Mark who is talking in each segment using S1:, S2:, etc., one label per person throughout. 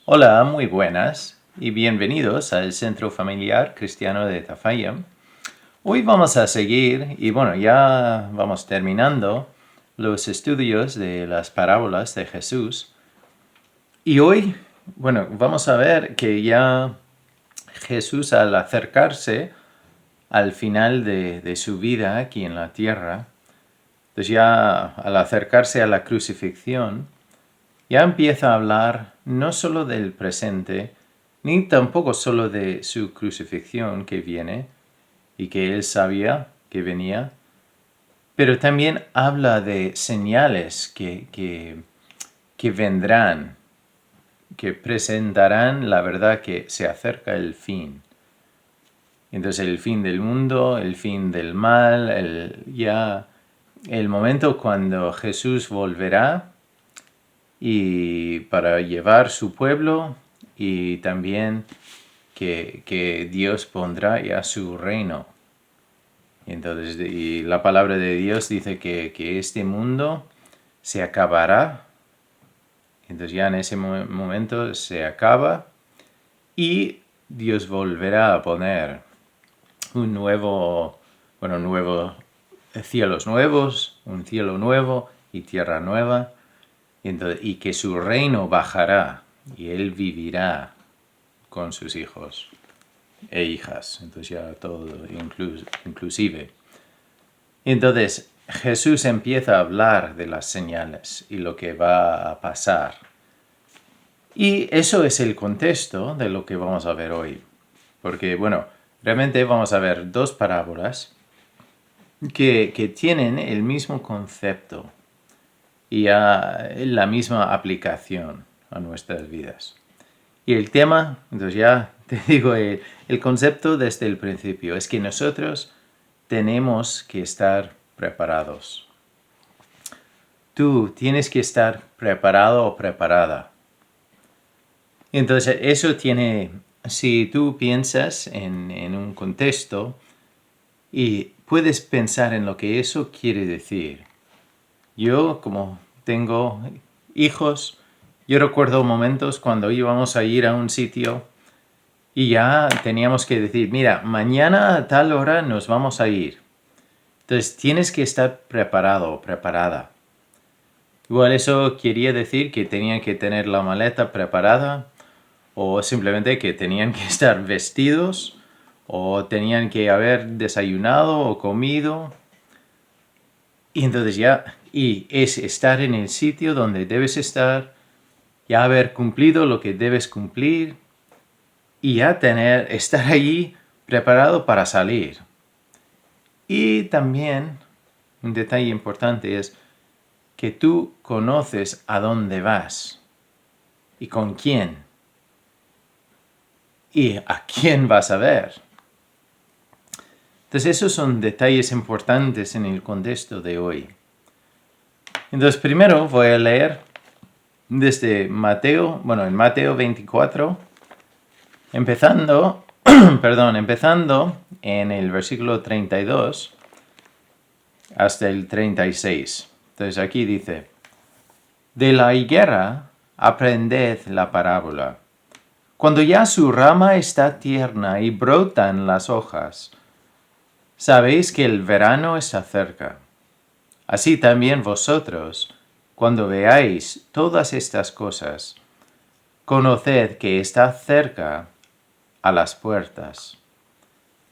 S1: Hola, muy buenas y bienvenidos al Centro Familiar Cristiano de Tafalla. Hoy vamos a seguir y bueno, ya vamos terminando los estudios de las parábolas de Jesús. Y hoy, bueno, vamos a ver que ya Jesús al acercarse al final de su vida aquí en la tierra, pues ya al acercarse a la crucifixión, ya empieza a hablar no solo del presente, ni tampoco solo de su crucifixión que viene y que él sabía que venía, pero también habla de señales que vendrán, que presentarán la verdad que se acerca el fin. Entonces el fin del mundo, el fin del mal, ya el momento cuando Jesús volverá y para llevar su pueblo y también que Dios pondrá ya su reino. Entonces, y la palabra de Dios dice que este mundo se acabará. Entonces ya en ese momento se acaba y Dios volverá a poner un nuevo cielos nuevos, un cielo nuevo y tierra nueva. Y que su reino bajará y él vivirá con sus hijos e hijas. Entonces ya todo inclusive. Entonces Jesús empieza a hablar de las señales y lo que va a pasar. Y eso es el contexto de lo que vamos a ver hoy. Porque, bueno, realmente vamos a ver dos parábolas que tienen el mismo concepto y a la misma aplicación a nuestras vidas. Y el tema, entonces ya te digo, el concepto desde el principio es que nosotros tenemos que estar preparados. Tú tienes que estar preparado o preparada. Entonces eso tiene, si tú piensas en un contexto y puedes pensar en lo que eso quiere decir. Yo, como tengo hijos, yo recuerdo momentos cuando íbamos a ir a un sitio y ya teníamos que decir, mira, mañana a tal hora nos vamos a ir. Entonces tienes que estar preparado o preparada. Igual eso quería decir que tenían que tener la maleta preparada o simplemente que tenían que estar vestidos o tenían que haber desayunado o comido. Y entonces y es estar en el sitio donde debes estar, ya haber cumplido lo que debes cumplir y ya estar allí preparado para salir. Y también un detalle importante es que tú conoces a dónde vas y con quién y a quién vas a ver. Entonces esos son detalles importantes en el contexto de hoy. Entonces primero voy a leer desde Mateo, en Mateo 24, empezando en el versículo 32 hasta el 36. Entonces aquí dice, de la higuera aprended la parábola. Cuando ya su rama está tierna y brotan las hojas, sabéis que el verano está cerca. Así también vosotros, cuando veáis todas estas cosas, conoced que está cerca a las puertas.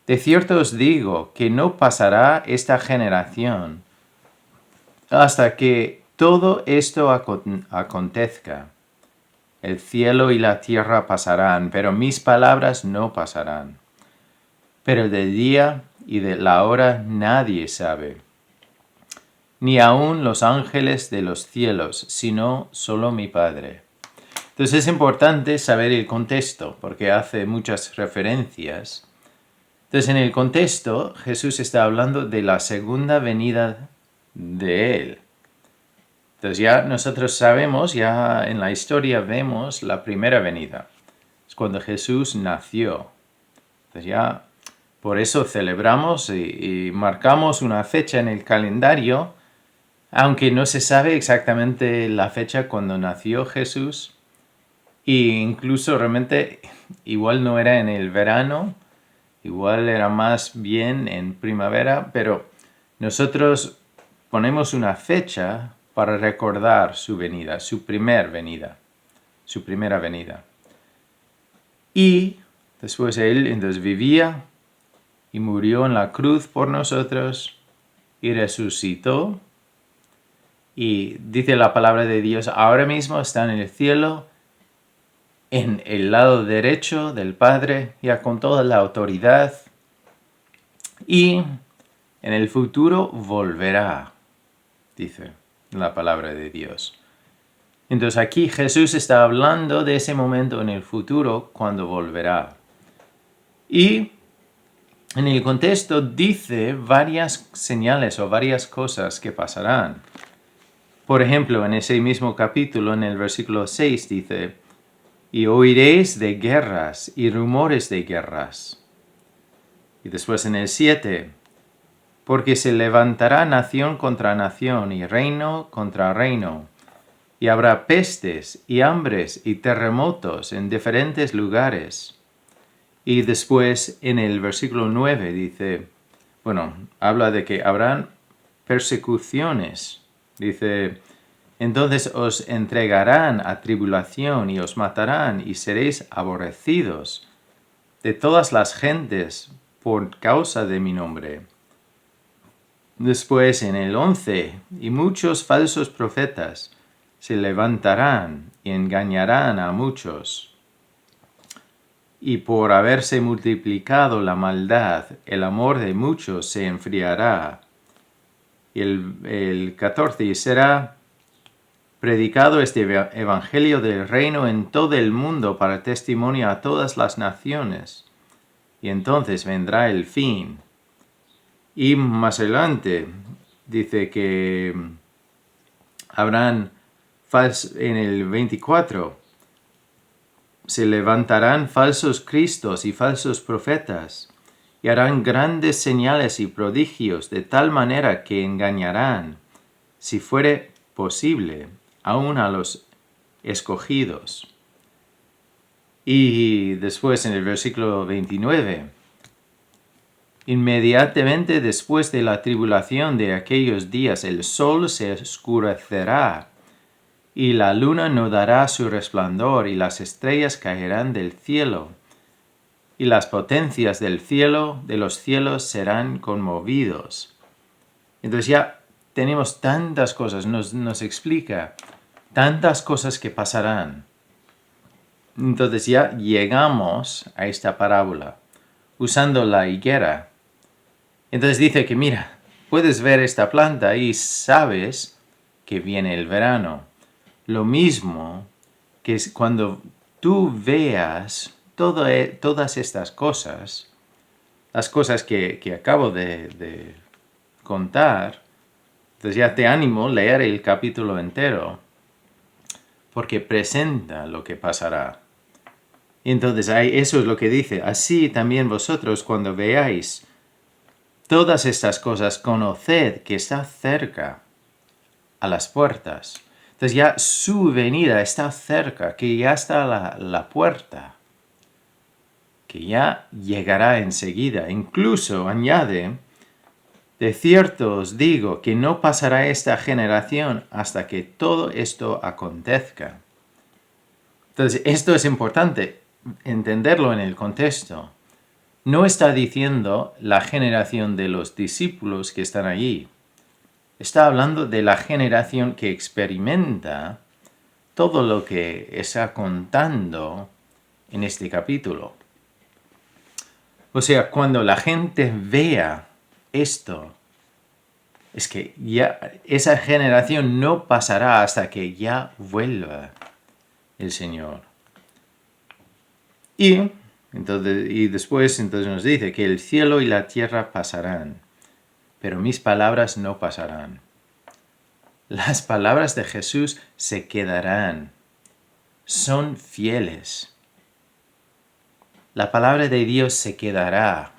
S1: De cierto os digo que no pasará esta generación hasta que todo esto acontezca. El cielo y la tierra pasarán, pero mis palabras no pasarán. Pero del día y de la hora nadie sabe, ni aun los ángeles de los cielos, sino solo mi Padre. Entonces es importante saber el contexto, porque hace muchas referencias. Entonces en el contexto Jesús está hablando de la segunda venida de Él. Entonces ya nosotros sabemos, ya en la historia vemos la primera venida. Es cuando Jesús nació. Entonces ya por eso celebramos y marcamos una fecha en el calendario, aunque no se sabe exactamente la fecha cuando nació Jesús. Y incluso realmente igual no era en el verano, igual era más bien en primavera, pero nosotros ponemos una fecha para recordar su venida, su primera venida. Y después él entonces vivía y murió en la cruz por nosotros y resucitó. Y dice la palabra de Dios, ahora mismo está en el cielo, en el lado derecho del Padre, ya con toda la autoridad. Y en el futuro volverá, dice la palabra de Dios. Entonces aquí Jesús está hablando de ese momento en el futuro cuando volverá. Y en el contexto dice varias señales o varias cosas que pasarán. Por ejemplo, en ese mismo capítulo, en el versículo 6 dice, y oiréis de guerras y rumores de guerras. Y después en el 7, porque se levantará nación contra nación y reino contra reino, y habrá pestes y hambres y terremotos en diferentes lugares. Y después en el versículo 9 dice, habla de que habrán persecuciones. Dice, entonces os entregarán a tribulación y os matarán y seréis aborrecidos de todas las gentes por causa de mi nombre. Después en el 11, y muchos falsos profetas se levantarán y engañarán a muchos. Y por haberse multiplicado la maldad, el amor de muchos se enfriará. Y el 14, y será predicado este evangelio del reino en todo el mundo para testimonio a todas las naciones. Y entonces vendrá el fin. Y más adelante dice que habrán en el 24, se levantarán falsos cristos y falsos profetas, y harán grandes señales y prodigios de tal manera que engañarán, si fuere posible, aun a los escogidos. Y después en el versículo 29, inmediatamente después de la tribulación de aquellos días, el sol se oscurecerá, y la luna no dará su resplandor, y las estrellas caerán del cielo, y las potencias del cielo, de los cielos, serán conmovidos. Entonces ya tenemos tantas cosas, nos explica tantas cosas que pasarán. Entonces ya llegamos a esta parábola, usando la higuera. Entonces dice que mira, puedes ver esta planta y sabes que viene el verano. Lo mismo que es cuando tú veas todas estas cosas, las cosas que acabo de contar, entonces ya te animo a leer el capítulo entero, porque presenta lo que pasará. Entonces eso es lo que dice, así también vosotros cuando veáis todas estas cosas, conoced que está cerca, a las puertas. Entonces ya su venida está cerca, que ya está a la puerta, que ya llegará enseguida. Incluso añade, de cierto os digo que no pasará esta generación hasta que todo esto acontezca. Entonces esto es importante, entenderlo en el contexto. No está diciendo la generación de los discípulos que están allí. Está hablando de la generación que experimenta todo lo que está contando en este capítulo. O sea, cuando la gente vea esto, es que ya esa generación no pasará hasta que ya vuelva el Señor. Y después nos dice que el cielo y la tierra pasarán, pero mis palabras no pasarán. Las palabras de Jesús se quedarán. Son fieles. La palabra de Dios se quedará.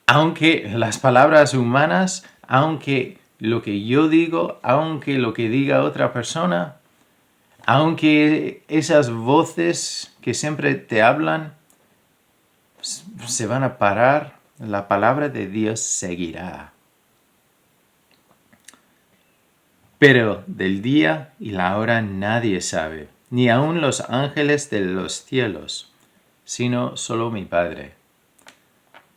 S1: Aunque las palabras humanas, aunque lo que yo digo, aunque lo que diga otra persona, aunque esas voces que siempre te hablan se van a parar, la palabra de Dios seguirá. Pero del día y la hora nadie sabe, ni aun los ángeles de los cielos, sino solo mi Padre.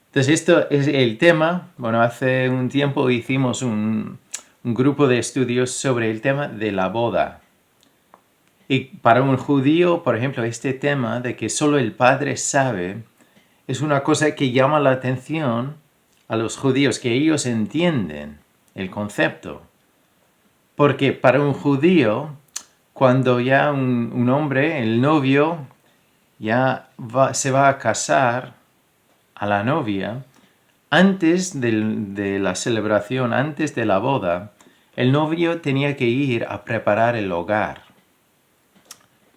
S1: Entonces esto es el tema. Bueno, hace un tiempo hicimos un grupo de estudios sobre el tema de la boda. Y para un judío, por ejemplo, este tema de que solo el Padre sabe, es una cosa que llama la atención a los judíos, que ellos entienden el concepto. Porque para un judío, cuando ya un hombre, el novio, ya se va a casar a la novia, antes de la celebración, antes de la boda, el novio tenía que ir a preparar el hogar.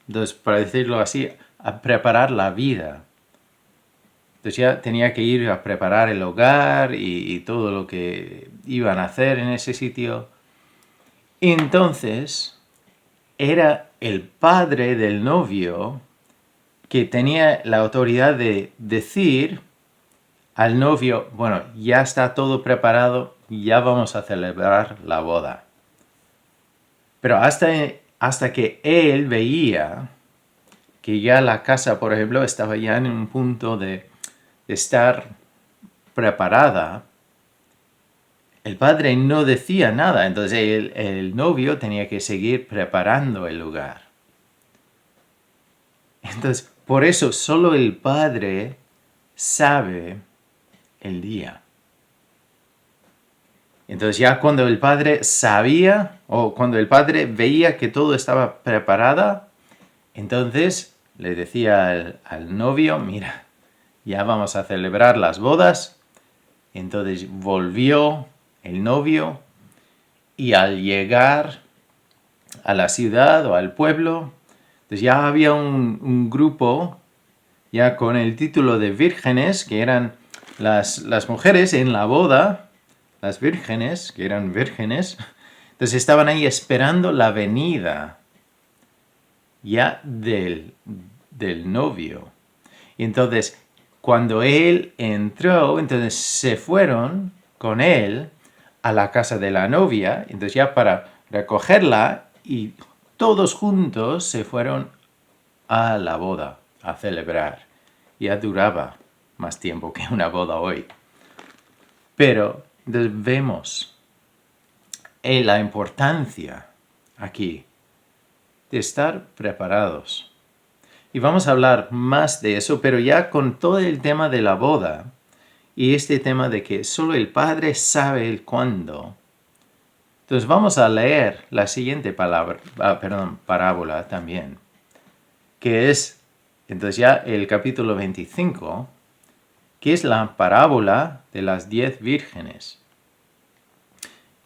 S1: Entonces, para decirlo así, a preparar la vida. Entonces ya tenía que ir a preparar el hogar y todo lo que iban a hacer en ese sitio. Entonces, era el padre del novio que tenía la autoridad de decir al novio, bueno, ya está todo preparado, ya vamos a celebrar la boda. Pero hasta que él veía que ya la casa, por ejemplo, estaba ya en un punto de estar preparada, el padre no decía nada, entonces el novio tenía que seguir preparando el lugar. Entonces, por eso solo el padre sabe el día. Entonces ya cuando el padre sabía o cuando el padre veía que todo estaba preparado, entonces le decía al novio, mira, ya vamos a celebrar las bodas. Entonces volvió el novio y al llegar a la ciudad o al pueblo, entonces ya había un grupo ya con el título de vírgenes, que eran las mujeres en la boda, las vírgenes, que eran vírgenes, entonces estaban ahí esperando la venida ya del novio. Y entonces, cuando él entró, entonces se fueron con él a la casa de la novia, entonces ya para recogerla, y todos juntos se fueron a la boda a celebrar. Ya duraba más tiempo que una boda hoy. Pero entonces vemos la importancia aquí de estar preparados. Y vamos a hablar más de eso, pero ya con todo el tema de la boda y este tema de que solo el Padre sabe el cuándo. Entonces vamos a leer la siguiente parábola también, que es entonces ya el capítulo 25, que es la parábola de las 10 vírgenes.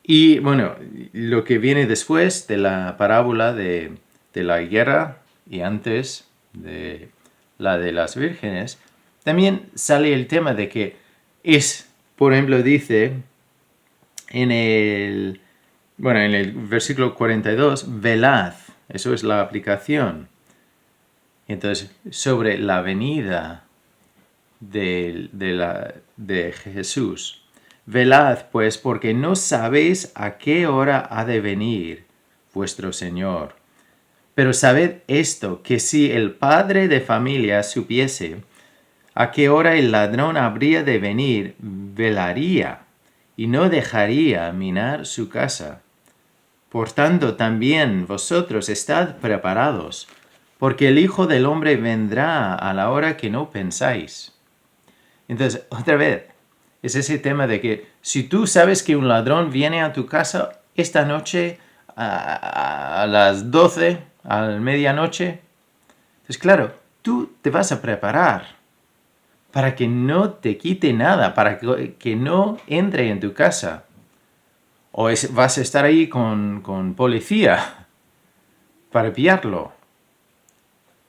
S1: Y bueno, lo que viene después de la parábola de la higuera y antes de la de las vírgenes, también sale el tema de que por ejemplo, dice en el versículo 42, velad, eso es la aplicación. Entonces, sobre la venida de Jesús. Velad, pues, porque no sabéis a qué hora ha de venir vuestro Señor. Pero sabed esto, que si el padre de familia supiese a qué hora el ladrón habría de venir, velaría y no dejaría minar su casa. Por tanto, también vosotros estad preparados, porque el Hijo del Hombre vendrá a la hora que no pensáis. Entonces, otra vez, es ese tema de que si tú sabes que un ladrón viene a tu casa esta noche a las 12, a la medianoche, pues claro, tú te vas a preparar para que no te quite nada, para que no entre en tu casa. O vas a estar ahí con policía para pillarlo.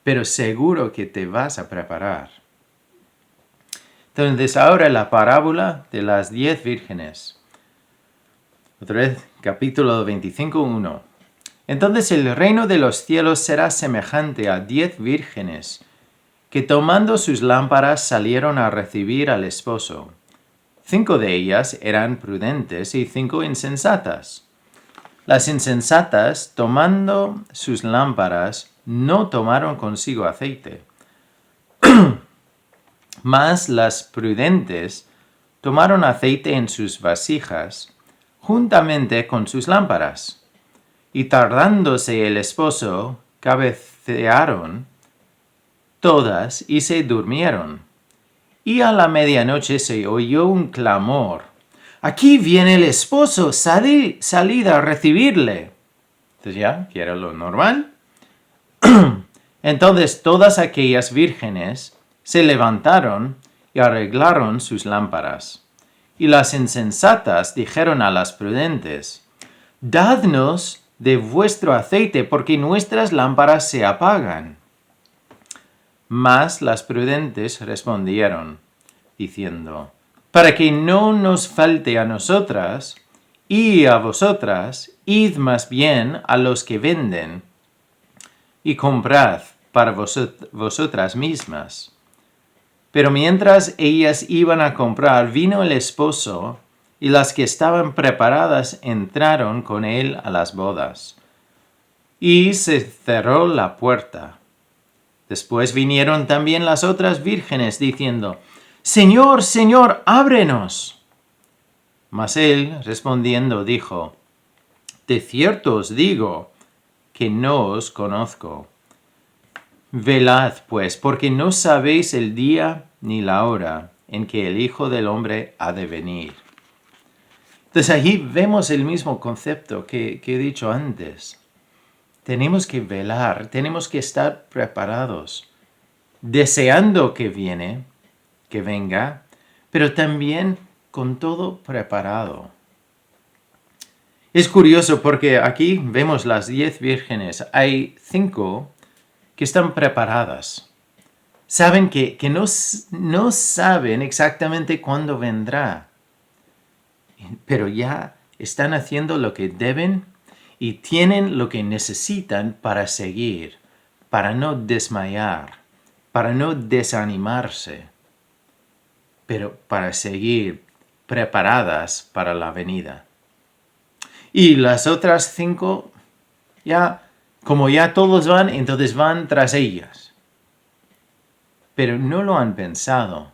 S1: Pero seguro que te vas a preparar. Entonces ahora la parábola de las 10 vírgenes. Otra vez, capítulo 25:1. Entonces el reino de los cielos será semejante a 10 vírgenes, que tomando sus lámparas salieron a recibir al esposo. 5 de ellas eran prudentes y 5 insensatas. Las insensatas, tomando sus lámparas, no tomaron consigo aceite. Mas las prudentes tomaron aceite en sus vasijas, juntamente con sus lámparas. Y tardándose el esposo, cabecearon todas y se durmieron. Y a la medianoche se oyó un clamor: «¡Aquí viene el esposo! ¡Salid a recibirle!». Entonces ya, que era lo normal. Entonces todas aquellas vírgenes se levantaron y arreglaron sus lámparas. Y las insensatas dijeron a las prudentes: «Dadnos de vuestro aceite, porque nuestras lámparas se apagan». Mas las prudentes respondieron, diciendo: «Para que no nos falte a nosotras y a vosotras, id más bien a los que venden y comprad para vosotras mismas». Pero mientras ellas iban a comprar, vino el esposo, y las que estaban preparadas entraron con él a las bodas. Y se cerró la puerta. Después vinieron también las otras vírgenes, diciendo: «Señor, Señor, ábrenos». Mas él, respondiendo, dijo: «De cierto os digo que no os conozco. Velad, pues, porque no sabéis el día ni la hora en que el Hijo del Hombre ha de venir». Entonces allí vemos el mismo concepto que he dicho antes. Tenemos que velar, tenemos que estar preparados, deseando que venga, pero también con todo preparado. Es curioso porque aquí vemos las 10 vírgenes. Hay 5 que están preparadas. Saben que no saben exactamente cuándo vendrá, pero ya están haciendo lo que deben y tienen lo que necesitan para seguir, para no desmayar, para no desanimarse, pero para seguir preparadas para la venida. Y las otras 5, como ya todos van, entonces van tras ellas. Pero no lo han pensado,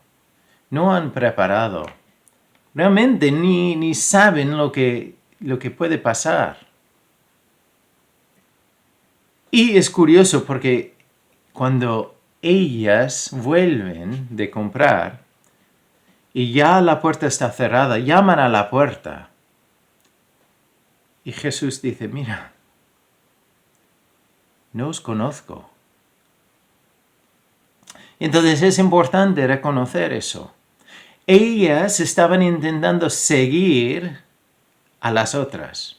S1: no han preparado. Realmente ni saben lo que puede pasar. Y es curioso porque cuando ellas vuelven de comprar y ya la puerta está cerrada, llaman a la puerta. Y Jesús dice: «Mira, no os conozco». Entonces es importante reconocer eso. Ellas estaban intentando seguir a las otras.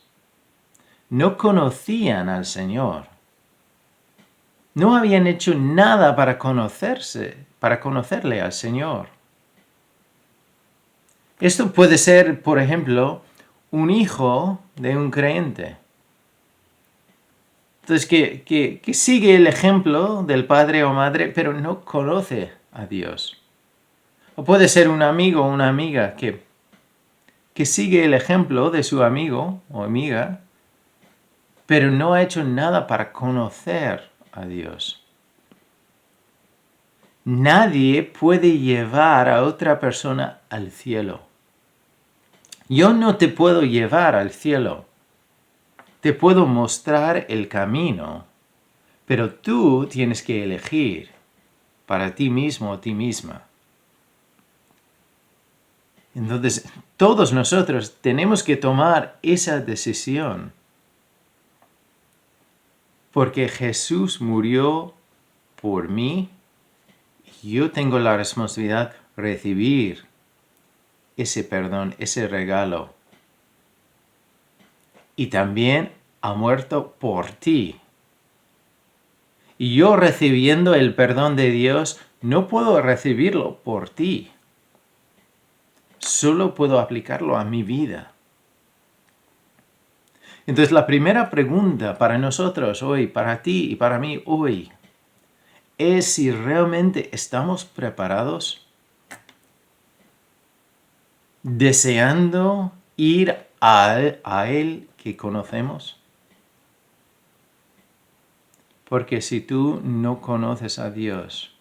S1: No conocían al Señor. No habían hecho nada para conocerle al Señor. Esto puede ser, por ejemplo, un hijo de un creyente. Entonces, que sigue el ejemplo del padre o madre, pero no conoce a Dios. O puede ser un amigo o una amiga que sigue el ejemplo de su amigo o amiga, pero no ha hecho nada para conocer a Dios. Nadie puede llevar a otra persona al cielo. Yo no te puedo llevar al cielo. Te puedo mostrar el camino, pero tú tienes que elegir para ti mismo o ti misma. Entonces, todos nosotros tenemos que tomar esa decisión. Porque Jesús murió por mí, y yo tengo la responsabilidad de recibir ese perdón, ese regalo. Y también ha muerto por ti. Y yo, recibiendo el perdón de Dios, no puedo recibirlo por ti. Solo puedo aplicarlo a mi vida. Entonces la primera pregunta para nosotros hoy, para ti y para mí hoy, es si realmente estamos preparados, deseando ir a Él que conocemos. Porque si tú no conoces a Dios,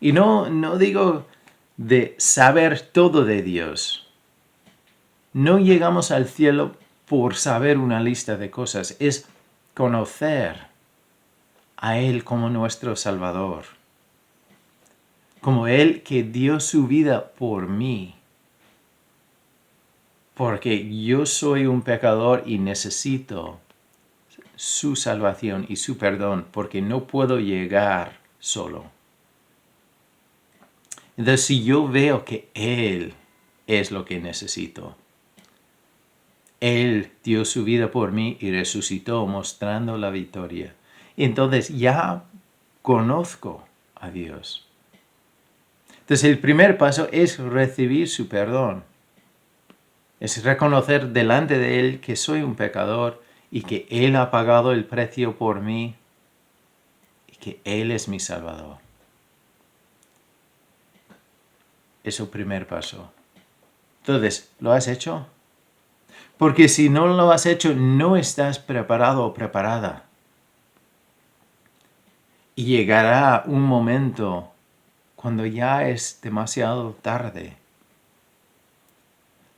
S1: y no digo de saber todo de Dios, no llegamos al cielo por saber una lista de cosas, es conocer a Él como nuestro Salvador, como Él que dio su vida por mí, porque yo soy un pecador y necesito su salvación y su perdón, porque no puedo llegar solo. Entonces, si yo veo que Él es lo que necesito, Él dio su vida por mí y resucitó mostrando la victoria, entonces ya conozco a Dios. Entonces, el primer paso es recibir su perdón. Es reconocer delante de Él que soy un pecador y que Él ha pagado el precio por mí y que Él es mi Salvador. Es el primer paso. Entonces, ¿lo has hecho? Porque si no lo has hecho, no estás preparado o preparada. Y llegará un momento cuando ya es demasiado tarde.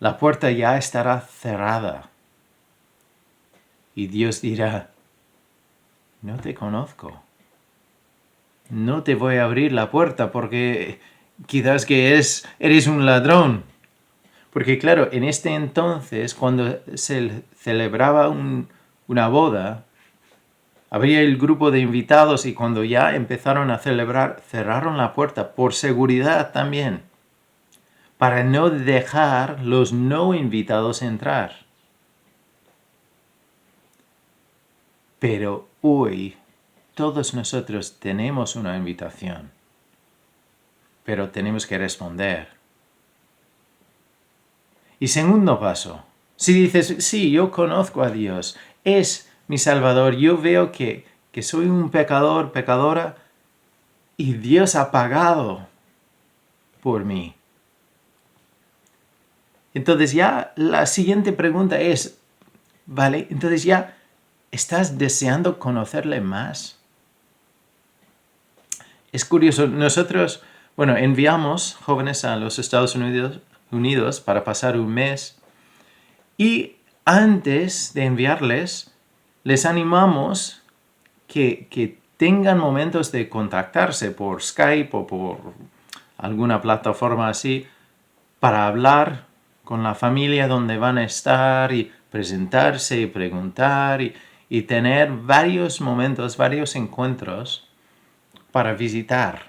S1: La puerta ya estará cerrada. Y Dios dirá, no te conozco. No te voy a abrir la puerta porque quizás que eres un ladrón. Porque claro, en este entonces, cuando se celebraba una boda, habría el grupo de invitados y cuando ya empezaron a celebrar, cerraron la puerta por seguridad también, para no dejar los no invitados entrar. Pero hoy todos nosotros tenemos una invitación, pero tenemos que responder. Y segundo paso, si dices, sí, yo conozco a Dios, es mi Salvador, yo veo que soy un pecador, pecadora, y Dios ha pagado por mí. Entonces ya la siguiente pregunta es, ¿vale? Entonces ya ¿estás deseando conocerle más? Es curioso, nosotros, enviamos jóvenes a los Estados Unidos para pasar un mes y antes de enviarles, les animamos que tengan momentos de contactarse por Skype o por alguna plataforma así para hablar con la familia donde van a estar y presentarse y preguntar y tener varios momentos, varios encuentros para visitar,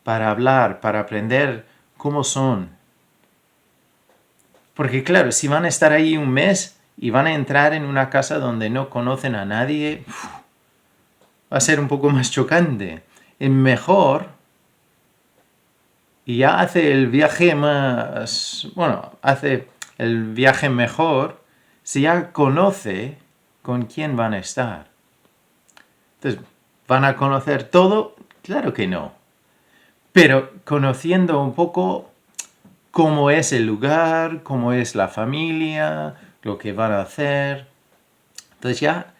S1: para hablar, para aprender cómo son. Porque claro, si van a estar ahí un mes y van a entrar en una casa donde no conocen a nadie, va a ser un poco más chocante. Es mejor, y ya hace el viaje hace el viaje mejor si ya conoce con quién van a estar. Entonces, ¿van a conocer todo? Claro que no. Pero conociendo un poco cómo es el lugar, cómo es la familia, lo que van a hacer. Entonces ya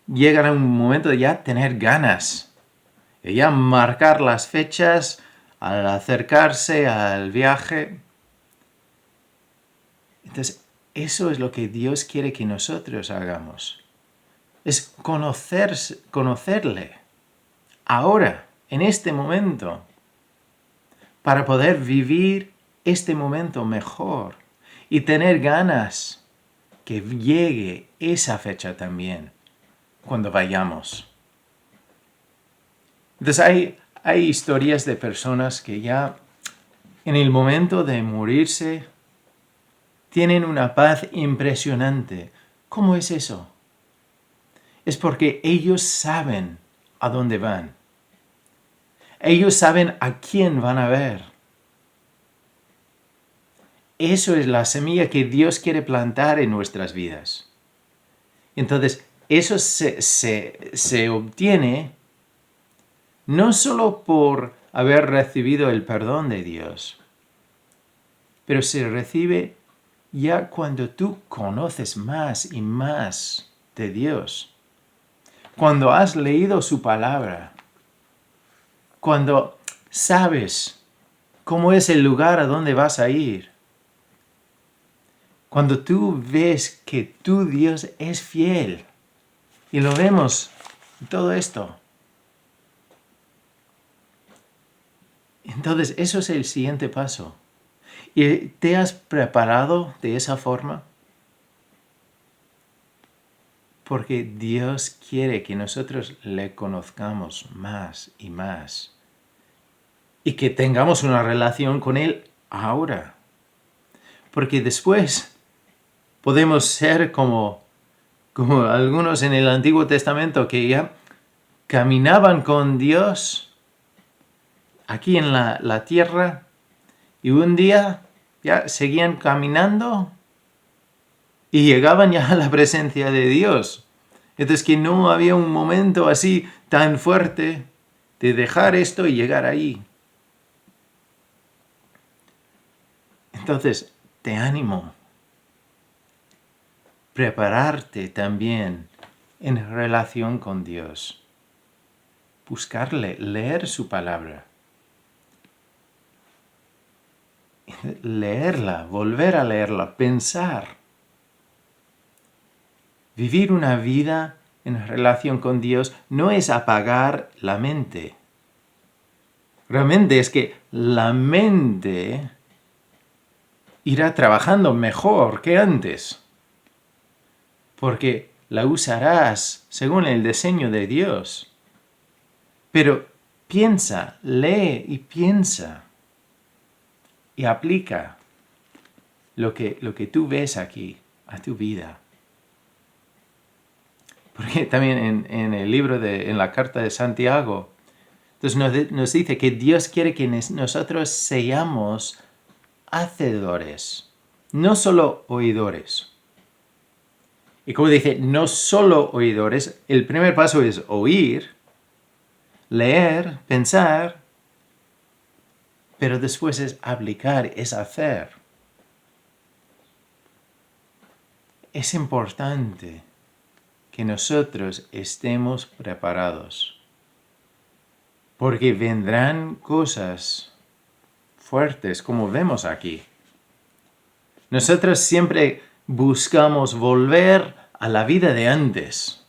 S1: llegan a un momento de ya tener ganas. De ya marcar las fechas al acercarse al viaje. Entonces, eso es lo que Dios quiere que nosotros hagamos. Es conocerle ahora, en este momento, para poder vivir este momento mejor y tener ganas que llegue esa fecha también cuando vayamos. Entonces hay historias de personas que ya en el momento de morirse tienen una paz impresionante. ¿Cómo es eso? Es porque ellos saben a dónde van. Ellos saben a quién van a ver. Eso es la semilla que Dios quiere plantar en nuestras vidas. Entonces, eso se obtiene no solo por haber recibido el perdón de Dios, pero se recibe ya cuando tú conoces más y más de Dios. Cuando has leído su palabra, cuando sabes cómo es el lugar a donde vas a ir, cuando tú ves que tu Dios es fiel, y lo vemos en todo esto. Entonces, eso es el siguiente paso. ¿Y te has preparado de esa forma? Porque Dios quiere que nosotros le conozcamos más y más. Y que tengamos una relación con Él ahora. Porque después podemos ser como algunos en el Antiguo Testamento que ya caminaban con Dios aquí en la tierra y un día ya seguían caminando y llegaban ya a la presencia de Dios. Entonces que no había un momento así tan fuerte de dejar esto y llegar ahí. Entonces, te animo. Prepararte también en relación con Dios. Buscarle, leer su palabra. Leerla, volver a leerla, pensar. Vivir una vida en relación con Dios no es apagar la mente. Realmente es que la mente irá trabajando mejor que antes. Porque la usarás según el diseño de Dios. Pero piensa, lee y piensa. Y aplica lo que tú ves aquí a tu vida. Porque también en el libro, en la carta de Santiago, entonces nos dice que Dios quiere que nosotros seamos hacedores, no solo oidores. Y como dice, no solo oidores, el primer paso es oír, leer, pensar, pero después es aplicar, es hacer. Es importante que nosotros estemos preparados, porque vendrán cosas fuertes, como vemos aquí. Nosotros siempre buscamos volver a la vida de antes.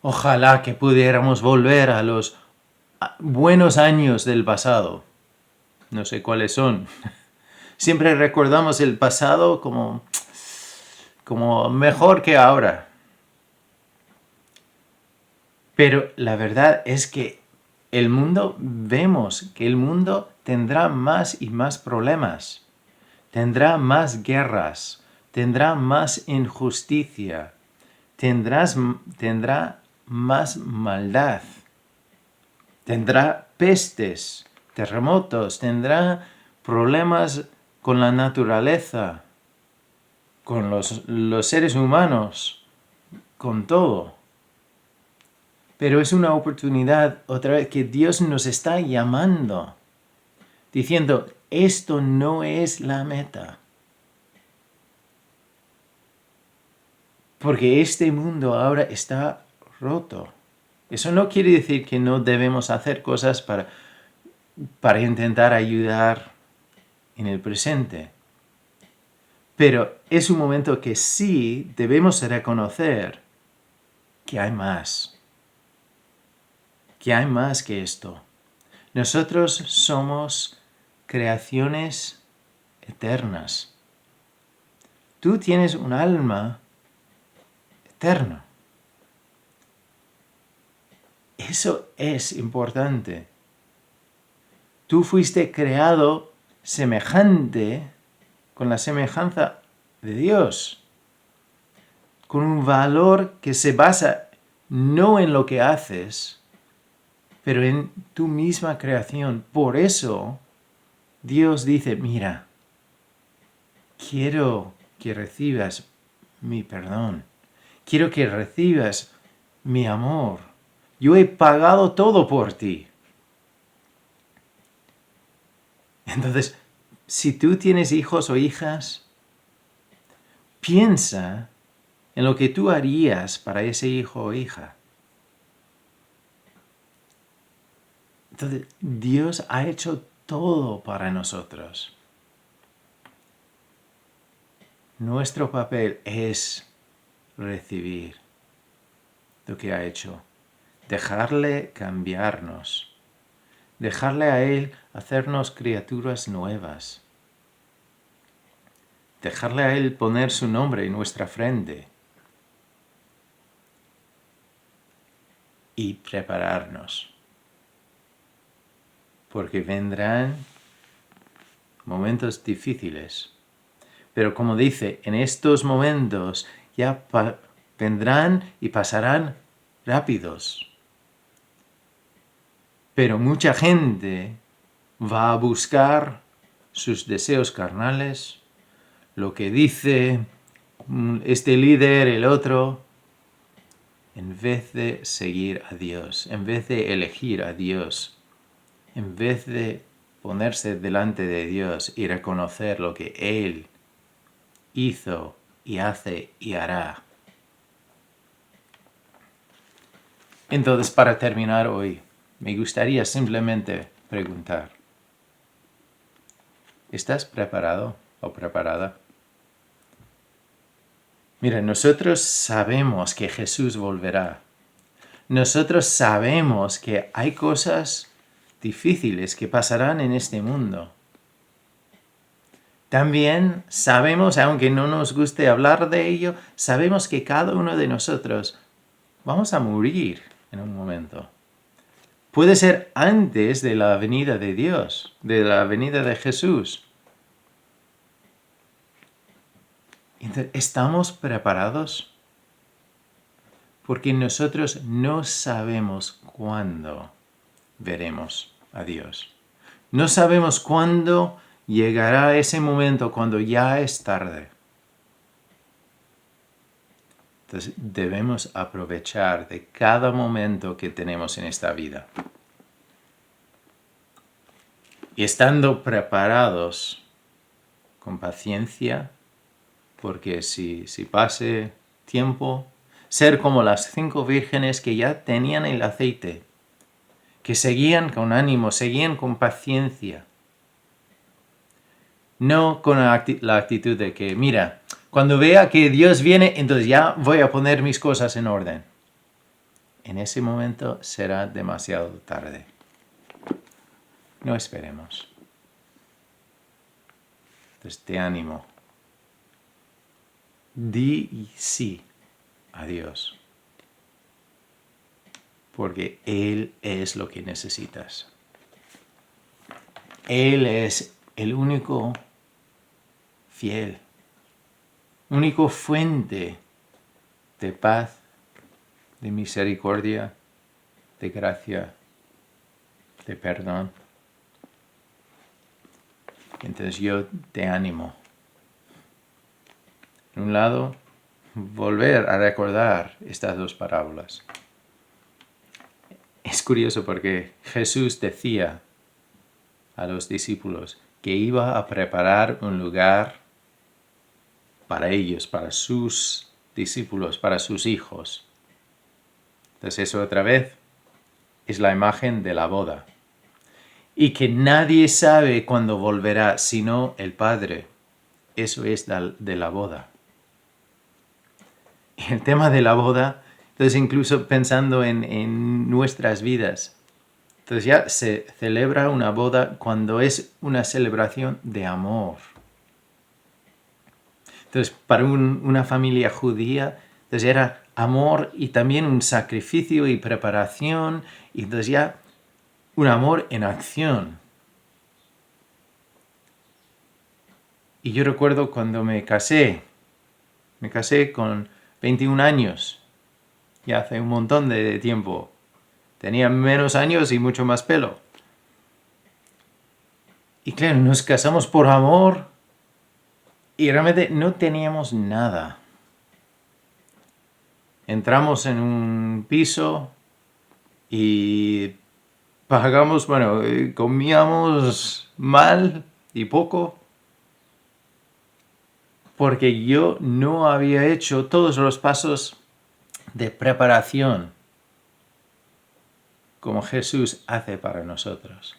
S1: Ojalá que pudiéramos volver a los buenos años del pasado. No sé cuáles son. Siempre recordamos el pasado como mejor que ahora. Pero la verdad es que vemos que el mundo tendrá más y más problemas. Tendrá más guerras, tendrá más injusticia, tendrá más maldad, tendrá pestes, terremotos, tendrá problemas con la naturaleza, con los seres humanos, con todo. Pero es una oportunidad, otra vez, que Dios nos está llamando, diciendo, esto no es la meta. Porque este mundo ahora está roto. Eso no quiere decir que no debemos hacer cosas para intentar ayudar en el presente. Pero es un momento que sí debemos reconocer que hay más. Que hay más que esto. Nosotros somos creaciones eternas. Tú tienes un alma eterna. Eso es importante. Tú fuiste creado semejante, con la semejanza de Dios, con un valor que se basa no en lo que haces, pero en tu misma creación. Por eso Dios dice, mira, quiero que recibas mi perdón. quiero que recibas mi amor. Yo he pagado todo por ti. Entonces, si tú tienes hijos o hijas, piensa en lo que tú harías para ese hijo o hija. Entonces, Dios ha hecho todo para nosotros. Nuestro papel es recibir lo que ha hecho, dejarle cambiarnos, dejarle a Él hacernos criaturas nuevas, dejarle a Él poner su nombre en nuestra frente y prepararnos, porque vendrán momentos difíciles. Pero como dice, en estos momentos ya vendrán y pasarán rápidos. Pero mucha gente va a buscar sus deseos carnales, lo que dice este líder, el otro, en vez de seguir a Dios, en vez de elegir a Dios, en vez de ponerse delante de Dios y reconocer lo que Él hizo y hace y hará. Entonces, para terminar hoy, me gustaría simplemente preguntar, ¿estás preparado o preparada? Mira, nosotros sabemos que Jesús volverá. Nosotros sabemos que hay cosas difíciles que pasarán en este mundo. También sabemos, aunque no nos guste hablar de ello, sabemos que cada uno de nosotros vamos a morir en un momento. Puede ser antes de la venida de Dios, de la venida de Jesús. Entonces, ¿estamos preparados? Porque nosotros no sabemos cuándo veremos a Dios. No sabemos cuándo llegará ese momento, cuando ya es tarde. Entonces debemos aprovechar de cada momento que tenemos en esta vida. Y estando preparados con paciencia, porque si pase tiempo, ser como las 5 vírgenes que ya tenían el aceite, que seguían con ánimo, seguían con paciencia. No con la actitud de que, mira, cuando vea que Dios viene, entonces ya voy a poner mis cosas en orden. En ese momento será demasiado tarde. No esperemos. Entonces te animo. Di sí a Dios. Porque Él es lo que necesitas. Él es el único fiel, único fuente de paz, de misericordia, de gracia, de perdón. Entonces yo te animo. En un lado, volver a recordar estas 2 parábolas. Es curioso porque Jesús decía a los discípulos que iba a preparar un lugar para ellos, para sus discípulos, para sus hijos. Entonces eso otra vez es la imagen de la boda. Y que nadie sabe cuándo volverá, sino el Padre. Eso es de la boda. Y el tema de la boda, entonces incluso pensando en nuestras vidas, entonces ya se celebra una boda cuando es una celebración de amor. Entonces, para una familia judía, entonces era amor y también un sacrificio y preparación, y entonces ya un amor en acción. Y yo recuerdo cuando me casé con 21 años, ya hace un montón de tiempo. Tenía menos años y mucho más pelo. Y claro, nos casamos por amor y realmente no teníamos nada. entramos en un piso y pagamos, bueno, comíamos mal y poco porque yo no había hecho todos los pasos de preparación como Jesús hace para nosotros.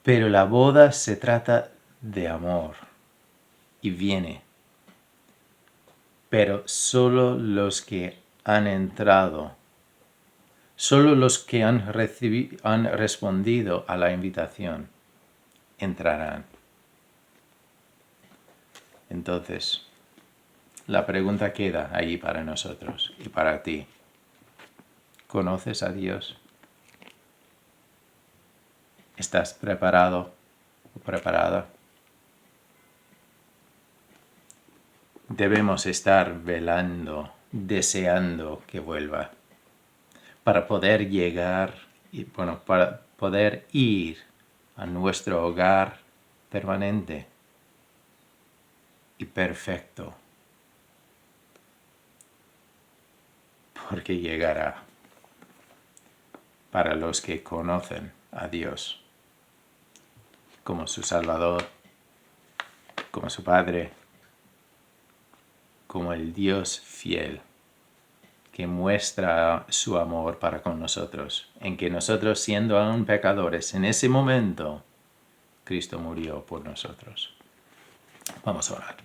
S1: Pero la boda se trata de amor y viene. Pero solo los que han entrado, solo los que han respondido a la invitación, entrarán. Entonces, la pregunta queda ahí para nosotros y para ti. ¿Conoces a Dios? ¿Estás preparado o preparada? Debemos estar velando, deseando que vuelva, para poder llegar, para poder ir a nuestro hogar permanente y perfecto, porque llegará para los que conocen a Dios como su Salvador, como su Padre, como el Dios fiel que muestra su amor para con nosotros, en que nosotros, siendo aún pecadores, en ese momento, Cristo murió por nosotros. Vamos a orar.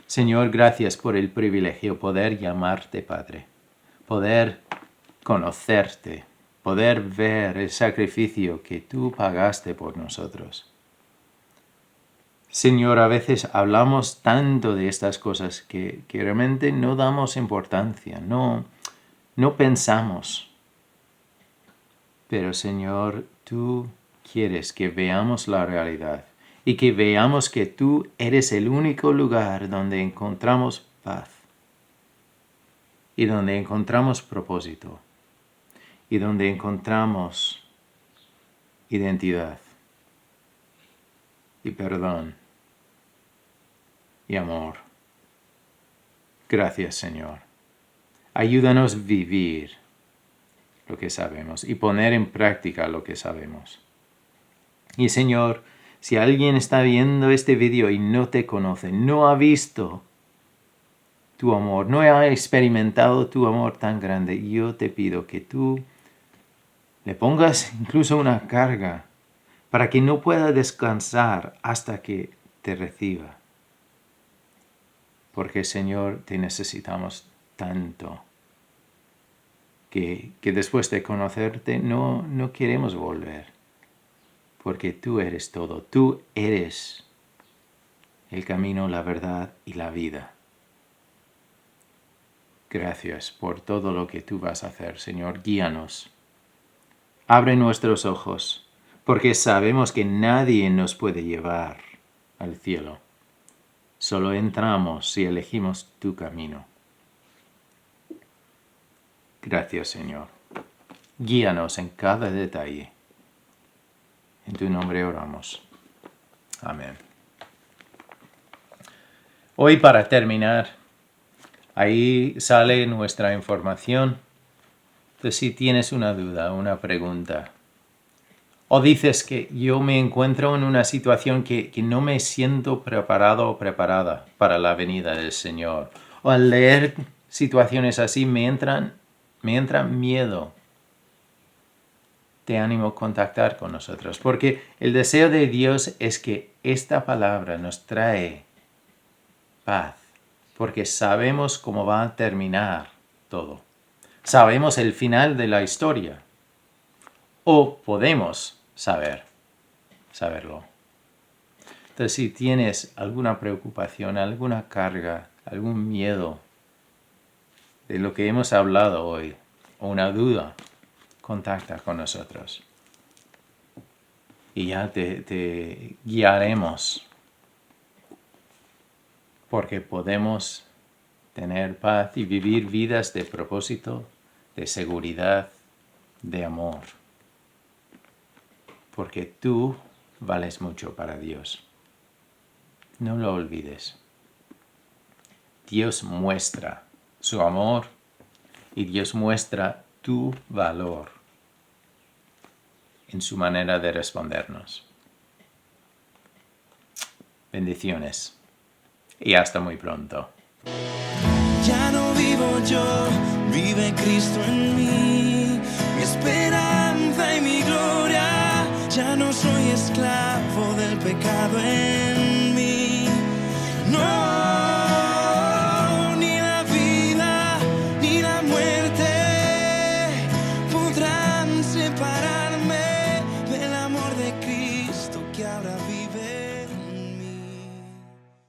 S1: Señor, gracias por el privilegio poder llamarte Padre, poder conocerte, poder ver el sacrificio que tú pagaste por nosotros. Señor, a veces hablamos tanto de estas cosas que realmente no damos importancia, no pensamos. Pero Señor, tú quieres que veamos la realidad y que veamos que tú eres el único lugar donde encontramos paz y donde encontramos propósito y donde encontramos identidad y perdón y amor. Gracias, Señor. Ayúdanos a vivir lo que sabemos y poner en práctica lo que sabemos. Y Señor, si alguien está viendo este video y no te conoce, no ha visto tu amor, no ha experimentado tu amor tan grande, yo te pido que tú le pongas incluso una carga para que no pueda descansar hasta que te reciba. Porque, Señor, te necesitamos tanto que después de conocerte no queremos volver. Porque tú eres todo, tú eres el camino, la verdad y la vida. Gracias por todo lo que tú vas a hacer, Señor. Guíanos. Abre nuestros ojos, porque sabemos que nadie nos puede llevar al cielo. Solo entramos si elegimos tu camino. Gracias, Señor. Guíanos en cada detalle. En tu nombre oramos. Amén. Hoy, para terminar, ahí sale nuestra información. Entonces, si tienes una duda, una pregunta, o dices que yo me encuentro en una situación que no me siento preparado o preparada para la venida del Señor, o al leer situaciones así me entra miedo, te animo a contactar con nosotros, porque el deseo de Dios es que esta palabra nos trae paz, porque sabemos cómo va a terminar todo. Sabemos el final de la historia, o podemos saberlo. Entonces, si tienes alguna preocupación, alguna carga, algún miedo de lo que hemos hablado hoy, o una duda, contacta con nosotros. Y ya te guiaremos, porque podemos tener paz y vivir vidas de propósito, de seguridad, de amor. Porque tú vales mucho para Dios. No lo olvides. Dios muestra su amor y Dios muestra tu valor en su manera de respondernos. Bendiciones y hasta muy pronto.
S2: Ya no vivo yo, vive Cristo en mí, mi esperanza y mi gloria. Ya no soy esclavo del pecado en mí. No.